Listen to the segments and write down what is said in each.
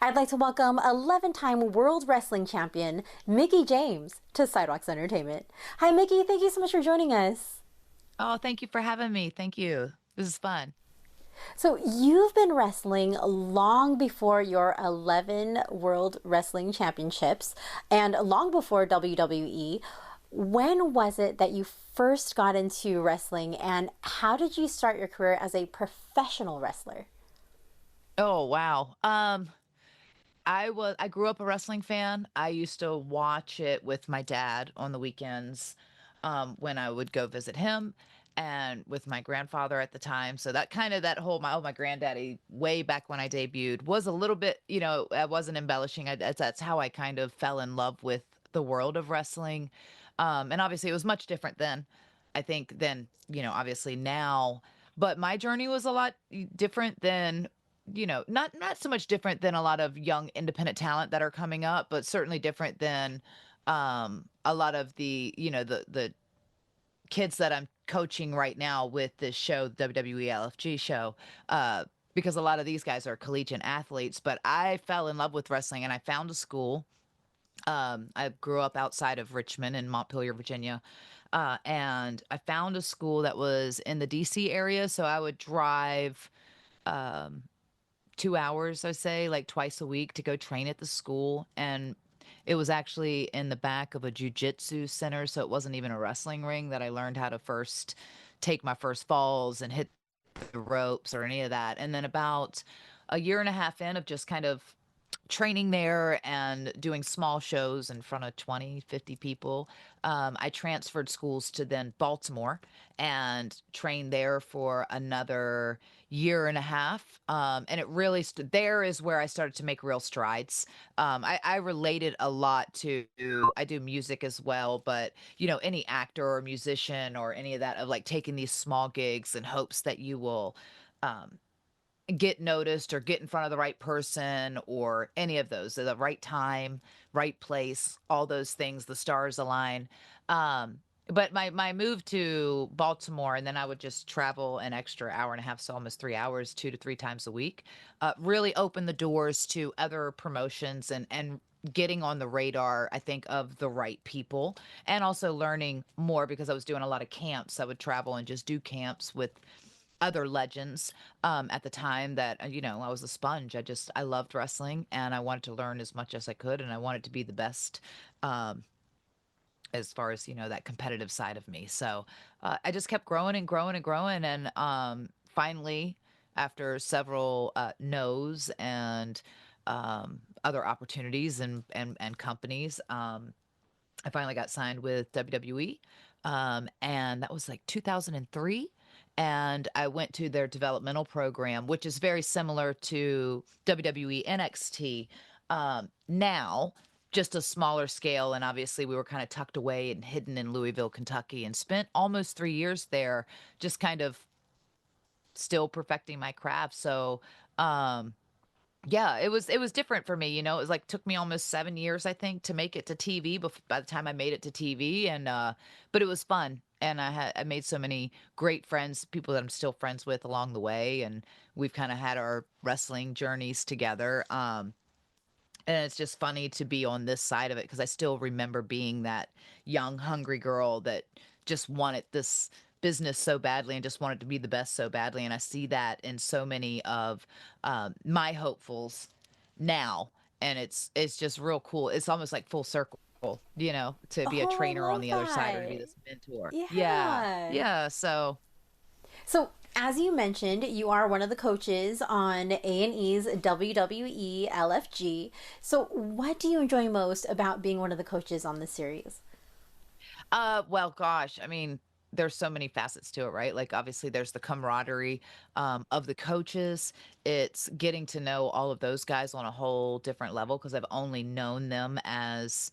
I'd like to welcome 11-time World Wrestling Champion Mickie James to Sidewalks Entertainment. Hi, Mickie. Thank you so much for joining us. Oh, thank you for having me. Thank you. This is fun. So, you've been wrestling long before your 11 World Wrestling Championships and long before WWE. When was it that you first got into wrestling, and how did you start your career as a professional wrestler? Oh, wow. I grew up a wrestling fan. I used to watch it with my dad on the weekends, when I would go visit him and with my grandfather at the time. So that kind of that whole my granddaddy way back when I debuted was a little bit, I wasn't embellishing. That's how I kind of fell in love with the world of wrestling. And obviously it was much different then, I think, than, obviously now. But my journey was a lot different than not so much different than a lot of young independent talent that are coming up, but certainly different than a lot of the kids that I'm coaching right now with this show, WWE LFG show. Because a lot of these guys are collegiate athletes, but I fell in love with wrestling and I found a school. I grew up outside of Richmond in Montpelier, Virginia. And I found a school that was in the DC area. So I would drive um 2 hours, I say, like twice a week to go train at the school. And it was actually in the back of a jujitsu center. So it wasn't even a wrestling ring that I learned how to first take my first falls and hit the ropes or any of that. And then about a year and a half in of just kind of training there and doing small shows in front of 20, 50 people. I transferred schools to then Baltimore and trained there for another year and a half. And it really there is where I started to make real strides. I related a lot to, I do music as well, but any actor or musician or any of that, of like taking these small gigs in hopes that you will um, get noticed or get in front of the right person or any of those at the right time, right place, all those things, the stars align. Um, but my move to Baltimore, and then I would just travel an extra hour and a half, so almost 3 hours, 2 to 3 times a week, really opened the doors to other promotions and getting on the radar, I think, of the right people, and also learning more because I was doing a lot of camps. I would travel and just do camps with other legends at the time that I was a sponge. I loved wrestling and I wanted to learn as much as I could, and I wanted to be the best um as far as that competitive side of me. So I just kept growing and growing and growing, and finally, after several no's and other opportunities and companies, I finally got signed with WWE. And that was like 2003. And I went to their developmental program, which is very similar to WWE NXT now, just a smaller scale. And obviously, we were kind of tucked away and hidden in Louisville, Kentucky, and spent almost 3 years there, just kind of still perfecting my craft. So, um, yeah, it was different for me. It was like took me almost 7 years, I think, to make it to TV by the time I made it to TV. And but it was fun. And I made so many great friends, people that I'm still friends with along the way, and we've kind of had our wrestling journeys together. And it's just funny to be on this side of it because I still remember being that young, hungry girl that just wanted this business so badly and just wanted to be the best so badly. And I see that in so many of my hopefuls now, and it's just real cool. It's almost like full circle, to be a Oh, I trainer on love the other side or to be that. this mentor. Yeah, Yeah. yeah. So So, as you mentioned, you are one of the coaches on A&E's WWE LFG. So, what do you enjoy most about being one of the coaches on the series? Well, gosh, I mean, there's so many facets to it, right? Like, obviously, there's the camaraderie of the coaches. It's getting to know all of those guys on a whole different level because I've only known them as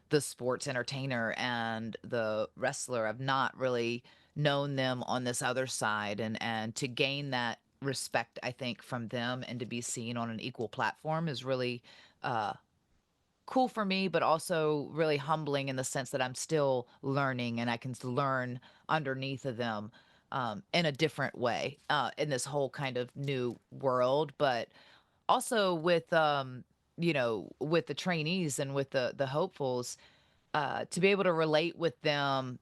the sports entertainer and the wrestler. I've not really known them on this other side, and to gain that respect, I think, from them and to be seen on an equal platform is really uh cool for me, but also really humbling in the sense that I'm still learning and I can learn underneath of them in a different way in this whole kind of new world. But also with with the trainees and with the hopefuls, to be able to relate with them,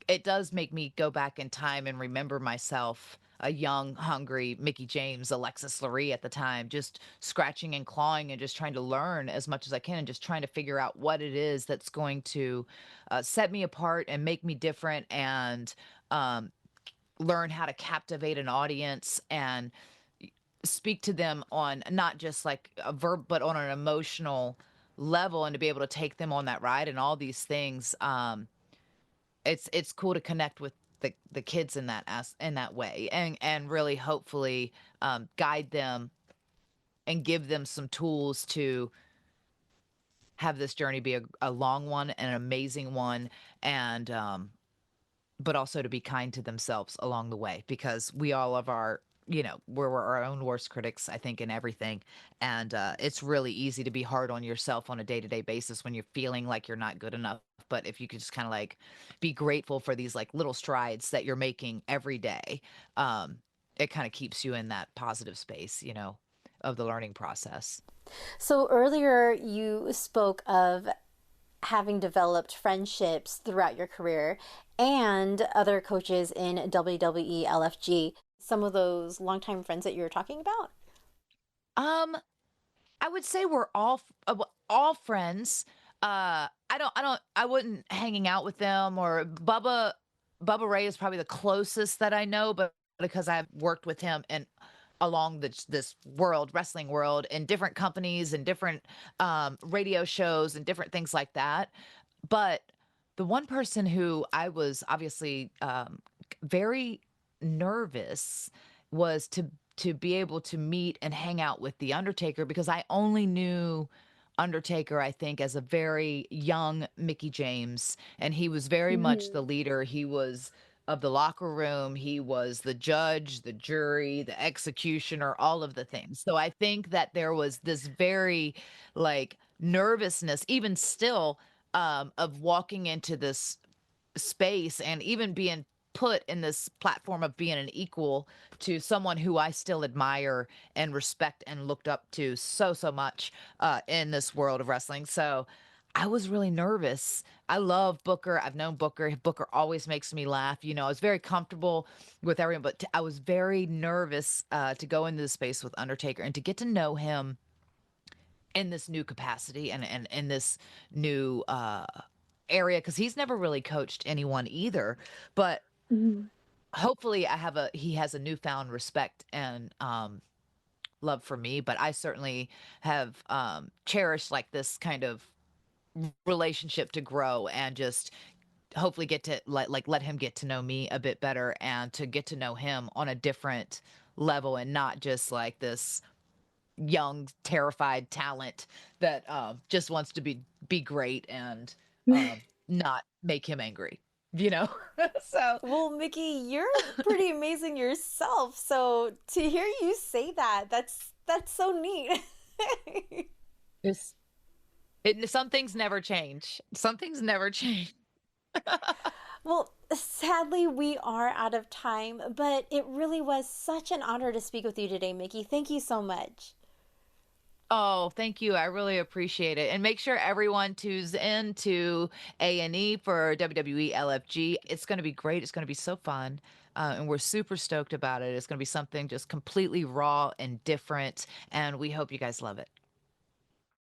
it does make me go back in time and remember myself, a young, hungry Mickie James, Alexis Lurie at the time, just scratching and clawing and just trying to learn as much as I can and just trying to figure out what it is that's going to set me apart and make me different, and um, learn how to captivate an audience and speak to them on not just like a verb, but on an emotional level, and to be able to take them on that ride and all these things. It's cool to connect with the kids in in that way, and really hopefully guide them and give them some tools to have this journey be a long one and an amazing one, and but also to be kind to themselves along the way, because we all have our, we're our own worst critics, I think, in everything. And it's really easy to be hard on yourself on a day-to-day basis when you're feeling like you're not good enough. But if you could just kind of like be grateful for these like little strides that you're making every day, um, it kind of keeps you in that positive space, of the learning process. So earlier you spoke of having developed friendships throughout your career and other coaches in WWE LFG. Some of those longtime friends that you were talking about? Um, I would say we're all friends. I wouldn't hanging out with them, or Bubba Ray is probably the closest that I know, but because I've worked with him and along this wrestling world, in different companies and different radio shows and different things like that. But the one person who I was obviously very nervous was to be able to meet and hang out with the Undertaker, because I only knew Undertaker, I think, as a very young Mickie James, and he was very much the Mm-hmm. leader. He was of the locker room. He was the judge, the jury, the executioner, all of the things. So I think that there was this very like nervousness, even still, of walking into this space and even being put in this platform of being an equal to someone who I still admire and respect and looked up to so much in this world of wrestling. So I was really nervous. I love Booker. I've known Booker. Booker always makes me laugh. I was very comfortable with everyone, but I was very nervous to go into the space with Undertaker and to get to know him in this new capacity, and in this new area, because he's never really coached anyone either. But Mm-hmm. hopefully he has a newfound respect and love for me. But I certainly have cherished like this kind of relationship to grow, and just hopefully get to let him get to know me a bit better, and to get to know him on a different level, and not just like this young terrified talent that just wants to be great, and not make him angry, you know so Well, Mickey, you're pretty amazing yourself. So to hear you say that, that's so neat. it's some things never change. Some things never change. Well, sadly, we are out of time, but it really was such an honor to speak with you today, Mickey. Thank you so much. Oh, thank you. I really appreciate it. And make sure everyone tunes in to A&E for WWE LFG. It's going to be great. It's going to be so fun. And we're super stoked about it. It's going to be something just completely raw and different. And we hope you guys love it.